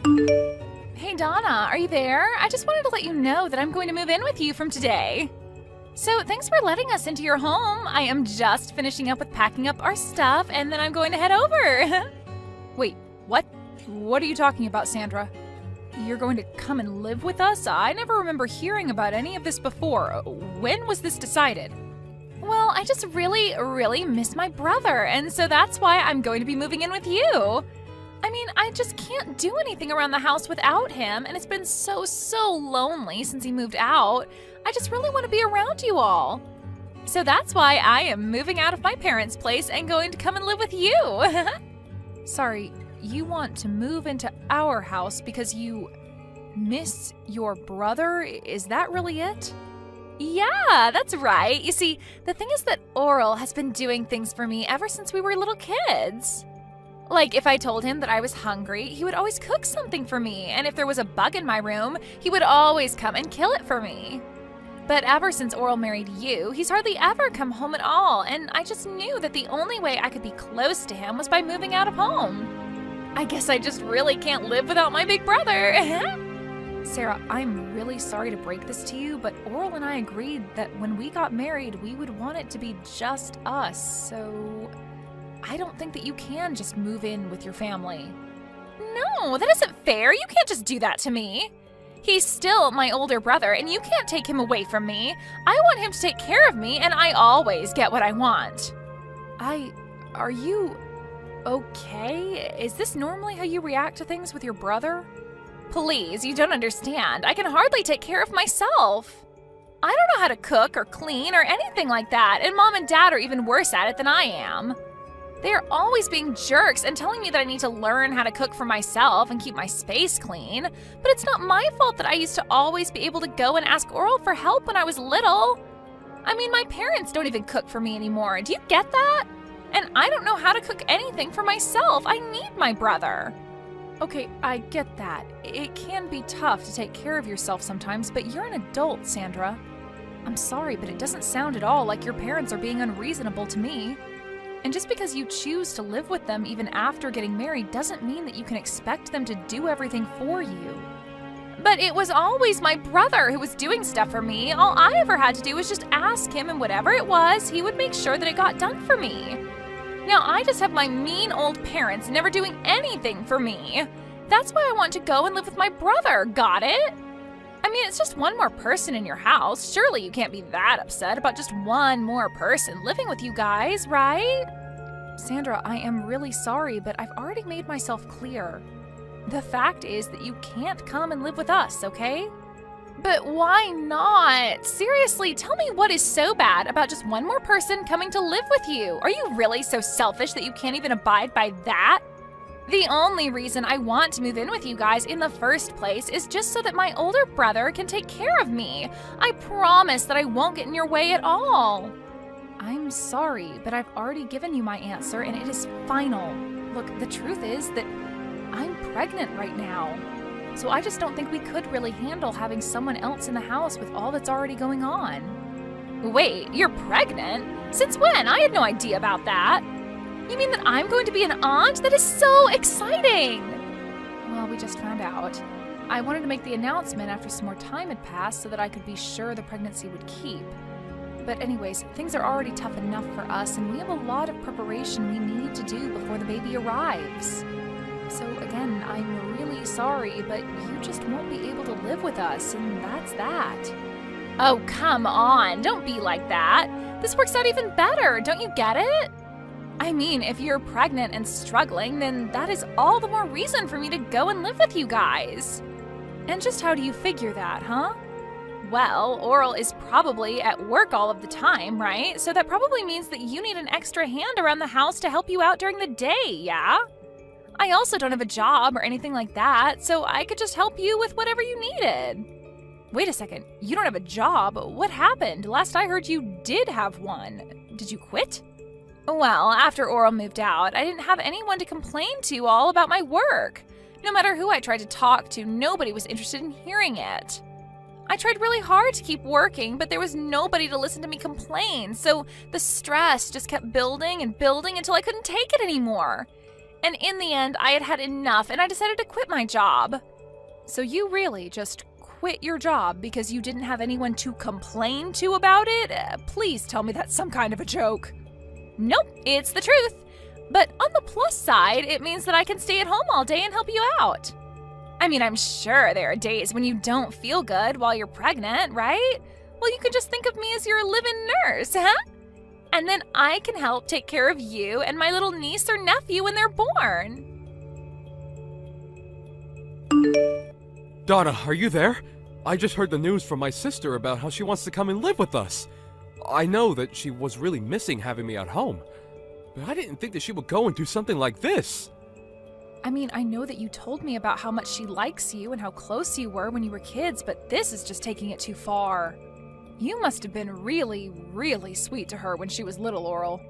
Hey Donna, are you there? I just wanted to let you know that I'm going to move in with you from today. So thanks for letting us into your home. I am just finishing up with packing up our stuff and then I'm going to head over. Wait, what? What are you talking about, Sandra? You're going to come and live with us? I never remember hearing about any of this before. When was this decided? Well, I just really miss my brother, and so that's why I'm going to be moving in with you. I mean, I just can't do anything around the house without him, and it's been so lonely since he moved out. I just really want to be around you all. So that's why I am moving out of my parents' place and going to come and live with you. Sorry, you want to move into our house because you miss your brother? Is that really it? Yeah, that's right. You see, the thing is that Oral has been doing things for me ever since we were little kids. Like, if I told him that I was hungry, he would always cook something for me, and if there was a bug in my room, he would always come and kill it for me. But ever since Oral married you, he's hardly ever come home at all, and I just knew that the only way I could be close to him was by moving out of home. I guess I just really can't live without my big brother. Sarah, I'm really sorry to break this to you, but Oral and I agreed that when we got married, we would want it to be just us, so I don't think that you can just move in with your family. No, that isn't fair. You can't just do that to me. He's still my older brother, and you can't take him away from me. I want him to take care of me, and I always get what I want. Are you okay? Is this normally how you react to things with your brother? Please, you don't understand. I can hardly take care of myself. I don't know how to cook or clean or anything like that, and Mom and Dad are even worse at it than I am. They are always being jerks and telling me that I need to learn how to cook for myself and keep my space clean, but it's not my fault that I used to always be able to go and ask Oral for help when I was little. I mean, my parents don't even cook for me anymore. Do you get that? And I don't know how to cook anything for myself. I need my brother. Okay, I get that. It can be tough to take care of yourself sometimes, but you're an adult, Sandra. I'm sorry, but it doesn't sound at all like your parents are being unreasonable to me. And just because you choose to live with them even after getting married doesn't mean that you can expect them to do everything for you. But it was always my brother who was doing stuff for me. All I ever had to do was just ask him, and whatever it was, he would make sure that it got done for me. Now I just have my mean old parents never doing anything for me. That's why I want to go and live with my brother, got it? I mean, it's just one more person in your house. Surely you can't be that upset about just one more person living with you guys, right? Sandra, I am really sorry, but I've already made myself clear. The fact is that you can't come and live with us, okay? But why not? Seriously, tell me what is so bad about just one more person coming to live with you? Are you really so selfish that you can't even abide by that? The only reason I want to move in with you guys in the first place is just so that my older brother can take care of me. I promise that I won't get in your way at all. I'm sorry, but I've already given you my answer and it is final. Look, the truth is that I'm pregnant right now. So I just don't think we could really handle having someone else in the house with all that's already going on. Wait, you're pregnant? Since when? I had no idea about that. You mean that I'm going to be an aunt? That is so exciting! Well, we just found out. I wanted to make the announcement after some more time had passed so that I could be sure the pregnancy would keep. But anyways, things are already tough enough for us, and we have a lot of preparation we need to do before the baby arrives. So again, I'm really sorry, but you just won't be able to live with us, and that's that. Oh, come on, don't be like that. This works out even better, don't you get it? I mean, if you're pregnant and struggling, then that is all the more reason for me to go and live with you guys. And just how do you figure that, huh? Well, Oral is probably at work all of the time, right? So that probably means that you need an extra hand around the house to help you out during the day, yeah? I also don't have a job or anything like that, so I could just help you with whatever you needed. Wait a second, you don't have a job? What happened? Last I heard you did have one. Did you quit? Well, after Oral moved out, I didn't have anyone to complain to all about my work. No matter who I tried to talk to, nobody was interested in hearing it. I tried really hard to keep working, but there was nobody to listen to me complain, so the stress just kept building and building until I couldn't take it anymore. And in the end, I had had enough and I decided to quit my job. So you really just quit your job because you didn't have anyone to complain to about it? Please tell me that's some kind of a joke. Nope, it's the truth. But on the plus side, it means that I can stay at home all day and help you out. I mean, I'm sure there are days when you don't feel good while you're pregnant, right? Well, you could just think of me as your live-in nurse, huh? And then I can help take care of you and my little niece or nephew when they're born. Donna, are you there? I just heard the news from my sister about how she wants to come and live with us. I know that she was really missing having me at home, but I didn't think that she would go and do something like this. I mean, I know that you told me about how much she likes you and how close you were when you were kids, but this is just taking it too far. You must have been really, really sweet to her when she was little, Oral.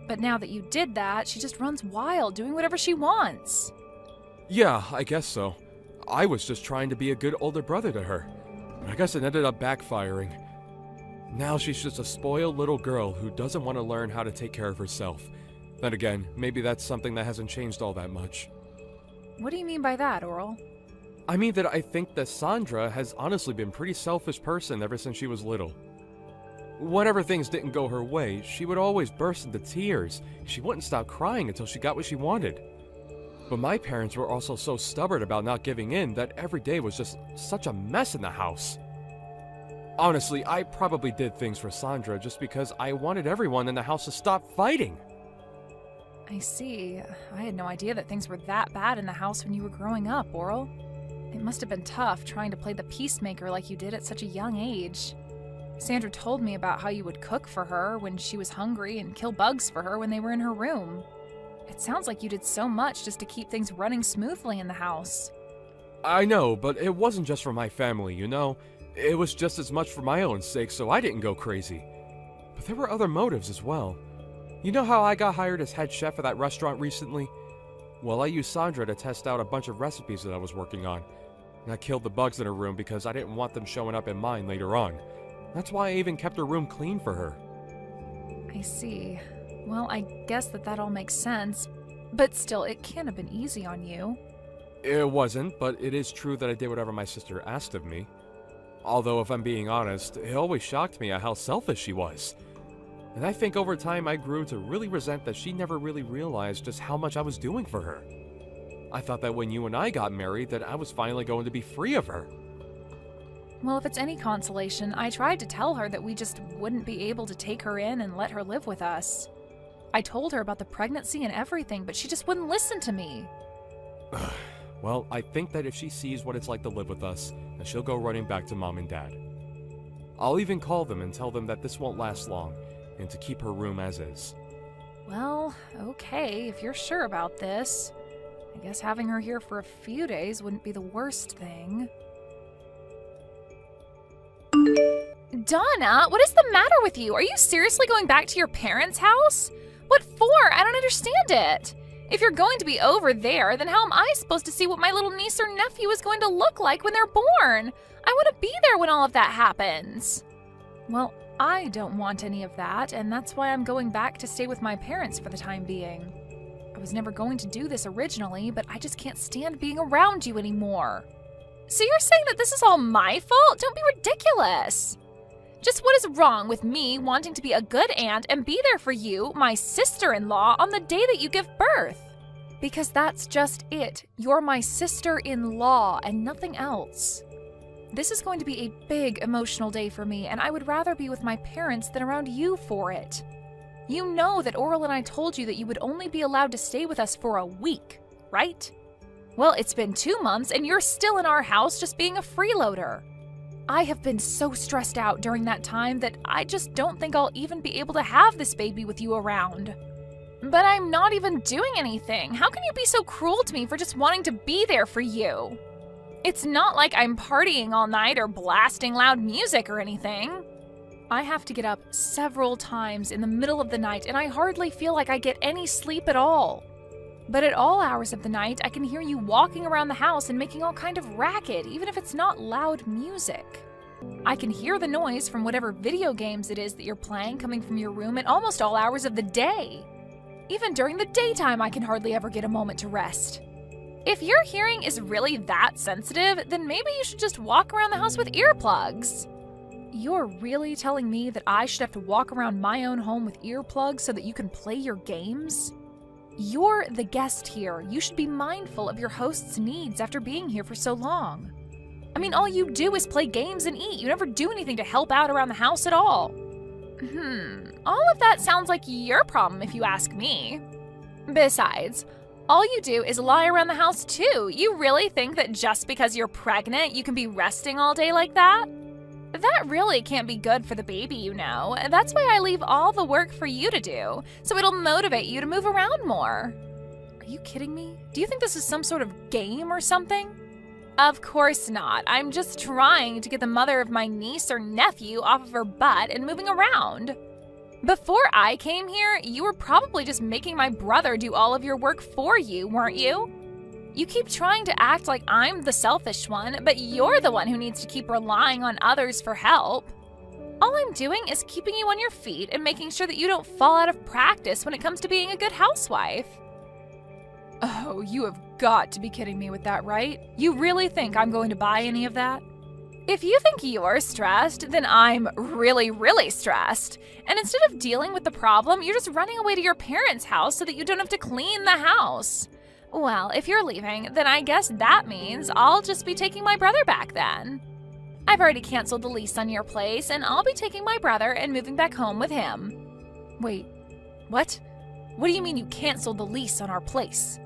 But now that you did that, she just runs wild, doing whatever she wants. Yeah, I guess so. I was just trying to be a good older brother to her. I guess it ended up backfiring. Now she's just a spoiled little girl who doesn't want to learn how to take care of herself. Then again, maybe that's something that hasn't changed all that much. What do you mean by that, Oral? I mean that I think that Sandra has honestly been a pretty selfish person ever since she was little. Whenever things didn't go her way, she would always burst into tears. She wouldn't stop crying until she got what she wanted. But my parents were also so stubborn about not giving in that every day was just such a mess in the house. Honestly, I probably did things for Sandra just because I wanted everyone in the house to stop fighting. I see. I had no idea that things were that bad in the house when you were growing up, Oral. It must have been tough trying to play the peacemaker like you did at such a young age. Sandra told me about how you would cook for her when she was hungry and kill bugs for her when they were in her room. It sounds like you did so much just to keep things running smoothly in the house. I know, but it wasn't just for my family, you know? It was just as much for my own sake, so I didn't go crazy. But there were other motives as well. You know how I got hired as head chef at that restaurant recently? Well, I used Sandra to test out a bunch of recipes that I was working on. And I killed the bugs in her room because I didn't want them showing up in mine later on. That's why I even kept her room clean for her. I see. Well, I guess that all makes sense. But still, it can't have been easy on you. It wasn't, but it is true that I did whatever my sister asked of me. Although, if I'm being honest, it always shocked me at how selfish she was. And I think over time I grew to really resent that she never really realized just how much I was doing for her. I thought that when you and I got married that I was finally going to be free of her. Well, if it's any consolation, I tried to tell her that we just wouldn't be able to take her in and let her live with us. I told her about the pregnancy and everything, but she just wouldn't listen to me. Well, I think that if she sees what it's like to live with us, then she'll go running back to Mom and Dad. I'll even call them and tell them that this won't last long, and to keep her room as is. Well, okay, if you're sure about this. I guess having her here for a few days wouldn't be the worst thing. Donna, what is the matter with you? Are you seriously going back to your parents' house? What for? I don't understand it. If you're going to be over there, then how am I supposed to see what my little niece or nephew is going to look like when they're born? I want to be there when all of that happens. Well, I don't want any of that, and that's why I'm going back to stay with my parents for the time being. I was never going to do this originally, but I just can't stand being around you anymore. So you're saying that this is all my fault? Don't be ridiculous. Just what is wrong with me wanting to be a good aunt and be there for you, my sister-in-law, on the day that you give birth? Because that's just it. You're my sister-in-law and nothing else. This is going to be a big emotional day for me, and I would rather be with my parents than around you for it. You know that Oral and I told you that you would only be allowed to stay with us for a week, right? Well, it's been 2 months, and you're still in our house just being a freeloader. I have been so stressed out during that time that I just don't think I'll even be able to have this baby with you around. But I'm not even doing anything. How can you be so cruel to me for just wanting to be there for you? It's not like I'm partying all night or blasting loud music or anything. I have to get up several times in the middle of the night, and I hardly feel like I get any sleep at all. But at all hours of the night, I can hear you walking around the house and making all kind of racket, even if it's not loud music. I can hear the noise from whatever video games it is that you're playing coming from your room at almost all hours of the day. Even during the daytime, I can hardly ever get a moment to rest. If your hearing is really that sensitive, then maybe you should just walk around the house with earplugs. You're really telling me that I should have to walk around my own home with earplugs so that you can play your games? You're the guest here. You should be mindful of your host's needs after being here for so long. I mean, all you do is play games and eat. You never do anything to help out around the house at all. All of that sounds like your problem if you ask me. Besides, all you do is lie around the house too. You really think that just because you're pregnant, you can be resting all day like that? That really can't be good for the baby, you know. That's why I leave all the work for you to do, so it'll motivate you to move around more. Are you kidding me? Do you think this is some sort of game or something? Of course not. I'm just trying to get the mother of my niece or nephew off of her butt and moving around. Before I came here, you were probably just making my brother do all of your work for you, weren't you? You keep trying to act like I'm the selfish one, but you're the one who needs to keep relying on others for help. All I'm doing is keeping you on your feet and making sure that you don't fall out of practice when it comes to being a good housewife. Oh, you have got to be kidding me with that, right? You really think I'm going to buy any of that? If you think you're stressed, then I'm really, really stressed. And instead of dealing with the problem, you're just running away to your parents' house so that you don't have to clean the house. Well, if you're leaving, then I guess that means I'll just be taking my brother back then. I've already canceled the lease on your place, and I'll be taking my brother and moving back home with him. Wait, what? What do you mean you canceled the lease on our place?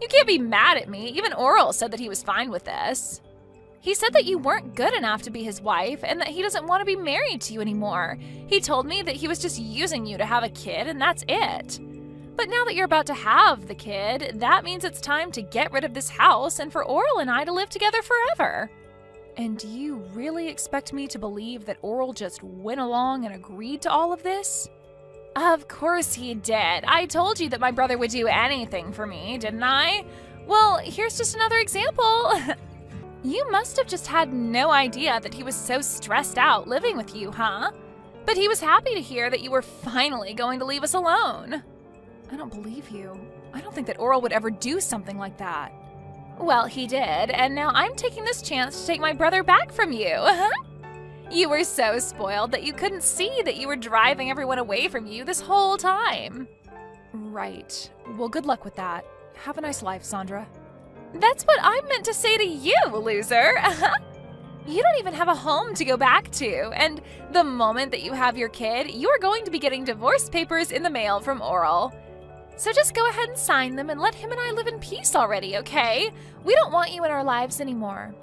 You can't be mad at me. Even Oral said that he was fine with this. He said that you weren't good enough to be his wife and that he doesn't want to be married to you anymore. He told me that he was just using you to have a kid and that's it. But now that you're about to have the kid, that means it's time to get rid of this house and for Oral and I to live together forever. And do you really expect me to believe that Oral just went along and agreed to all of this? Of course he did. I told you that my brother would do anything for me, didn't I? Well, here's just another example. You must have just had no idea that he was so stressed out living with you, huh? But he was happy to hear that you were finally going to leave us alone. I don't believe you. I don't think that Oral would ever do something like that. Well, he did, and now I'm taking this chance to take my brother back from you. You were so spoiled that you couldn't see that you were driving everyone away from you this whole time. Right. Well, good luck with that. Have a nice life, Sandra. That's what I meant to say to you, loser. You don't even have a home to go back to, and the moment that you have your kid, you are going to be getting divorce papers in the mail from Oral. So just go ahead and sign them and let him and I live in peace already, okay? We don't want you in our lives anymore.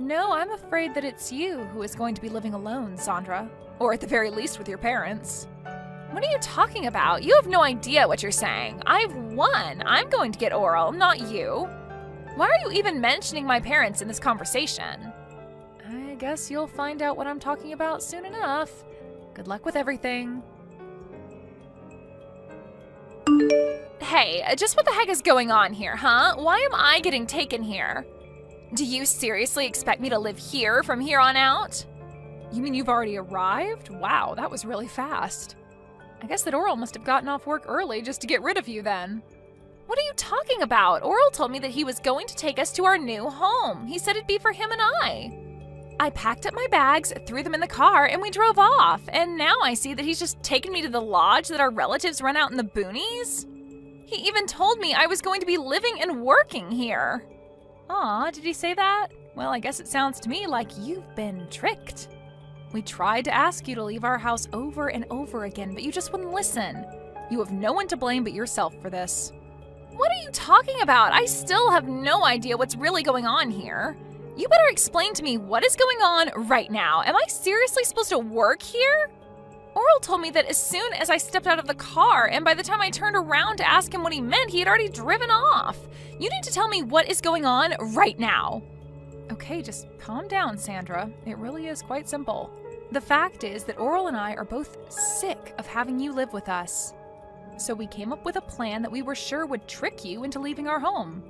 No, I'm afraid that it's you who is going to be living alone, Sandra. Or at the very least with your parents. What are you talking about? You have no idea what you're saying. I've won. I'm going to get Oral, not you. Why are you even mentioning my parents in this conversation? I guess you'll find out what I'm talking about soon enough. Good luck with everything. Hey, just what the heck is going on here, huh? Why am I getting taken here? Do you seriously expect me to live here from here on out? You mean you've already arrived? Wow, that was really fast. I guess that Oral must have gotten off work early just to get rid of you then. What are you talking about? Oral told me that he was going to take us to our new home. He said it'd be for him and I packed up my bags, threw them in the car, and we drove off. And now I see that he's just taken me to the lodge that our relatives run out in the boonies. He even told me I was going to be living and working here. Aw, did he say that? Well, I guess it sounds to me like you've been tricked. We tried to ask you to leave our house over and over again, but you just wouldn't listen. You have no one to blame but yourself for this. What are you talking about? I still have no idea what's really going on here. You better explain to me what is going on right now. Am I seriously supposed to work here? Oral told me that as soon as I stepped out of the car, and by the time I turned around to ask him what he meant, he had already driven off. You need to tell me what is going on right now. Okay, just calm down, Sandra. It really is quite simple. The fact is that Oral and I are both sick of having you live with us. So we came up with a plan that we were sure would trick you into leaving our home.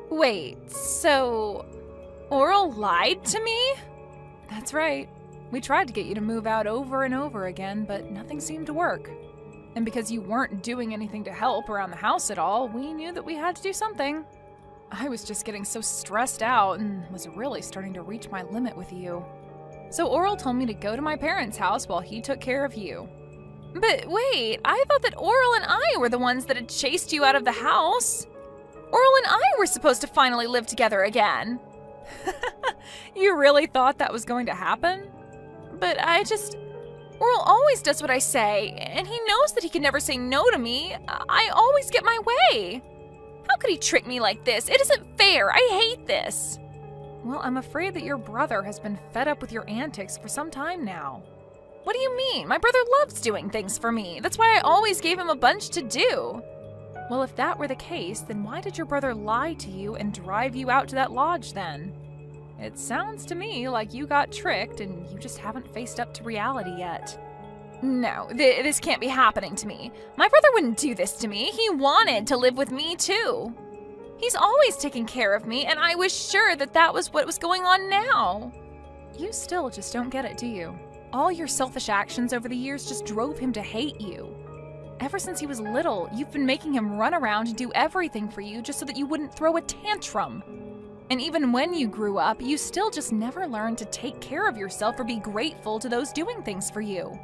Wait, so Oral lied to me? That's right. We tried to get you to move out over and over again, but nothing seemed to work. And because you weren't doing anything to help around the house at all, we knew that we had to do something. I was just getting so stressed out and was really starting to reach my limit with you. So Oral told me to go to my parents' house while he took care of you. But wait, I thought that Oral and I were the ones that had chased you out of the house. Oral and I were supposed to finally live together again. You really thought that was going to happen? But Oral always does what I say, and he knows that he can never say no to me. I always get my way. How could he trick me like this? It isn't fair. I hate this. Well, I'm afraid that your brother has been fed up with your antics for some time now. What do you mean? My brother loves doing things for me. That's why I always gave him a bunch to do. Well, if that were the case, then why did your brother lie to you and drive you out to that lodge then? It sounds to me like you got tricked and you just haven't faced up to reality yet. No, this can't be happening to me. My brother wouldn't do this to me. He wanted to live with me too. He's always taken care of me, and I was sure that that was what was going on now. You still just don't get it, do you? All your selfish actions over the years just drove him to hate you. Ever since he was little, you've been making him run around and do everything for you just so that you wouldn't throw a tantrum. And even when you grew up, you still just never learned to take care of yourself or be grateful to those doing things for you.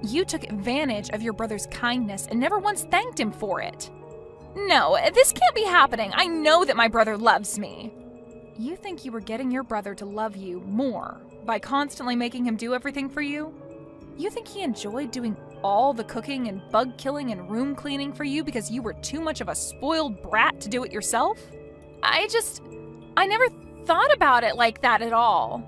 You took advantage of your brother's kindness and never once thanked him for it. No, this can't be happening. I know that my brother loves me. You think you were getting your brother to love you more by constantly making him do everything for you? You think he enjoyed doing all the cooking and bug killing and room cleaning for you because you were too much of a spoiled brat to do it yourself? I never thought about it like that at all.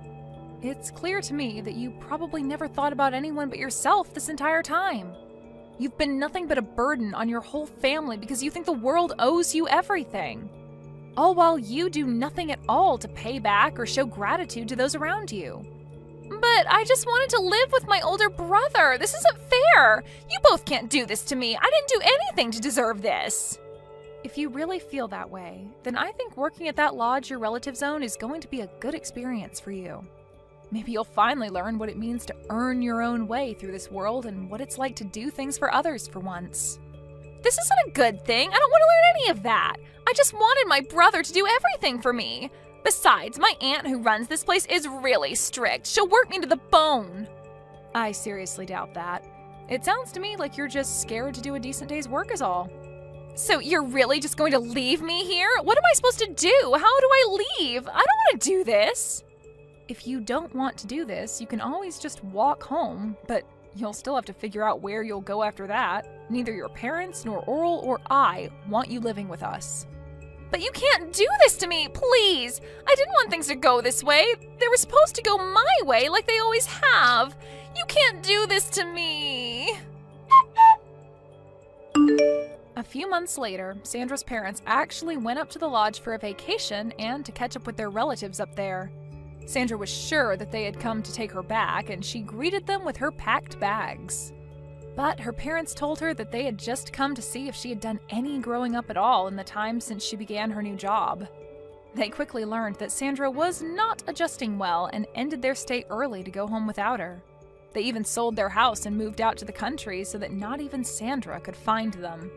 It's clear to me that you probably never thought about anyone but yourself this entire time. You've been nothing but a burden on your whole family because you think the world owes you everything. All while you do nothing at all to pay back or show gratitude to those around you. But I just wanted to live with my older brother. This isn't fair. You both can't do this to me. I didn't do anything to deserve this. If you really feel that way, then I think working at that lodge your relatives own is going to be a good experience for you. Maybe you'll finally learn what it means to earn your own way through this world and what it's like to do things for others for once. This isn't a good thing. I don't want to learn any of that. I just wanted my brother to do everything for me. Besides, my aunt who runs this place is really strict. She'll work me to the bone. I seriously doubt that. It sounds to me like you're just scared to do a decent day's work is all. So you're really just going to leave me here? What am I supposed to do? How do I leave? I don't want to do this. If you don't want to do this, you can always just walk home, but you'll still have to figure out where you'll go after that. Neither your parents, nor Oral, or I want you living with us. But you can't do this to me, please! I didn't want things to go this way. They were supposed to go my way like they always have. You can't do this to me! A few months later, Sandra's parents actually went up to the lodge for a vacation and to catch up with their relatives up there. Sandra was sure that they had come to take her back, and she greeted them with her packed bags. But her parents told her that they had just come to see if she had done any growing up at all in the time since she began her new job. They quickly learned that Sandra was not adjusting well and ended their stay early to go home without her. They even sold their house and moved out to the country so that not even Sandra could find them.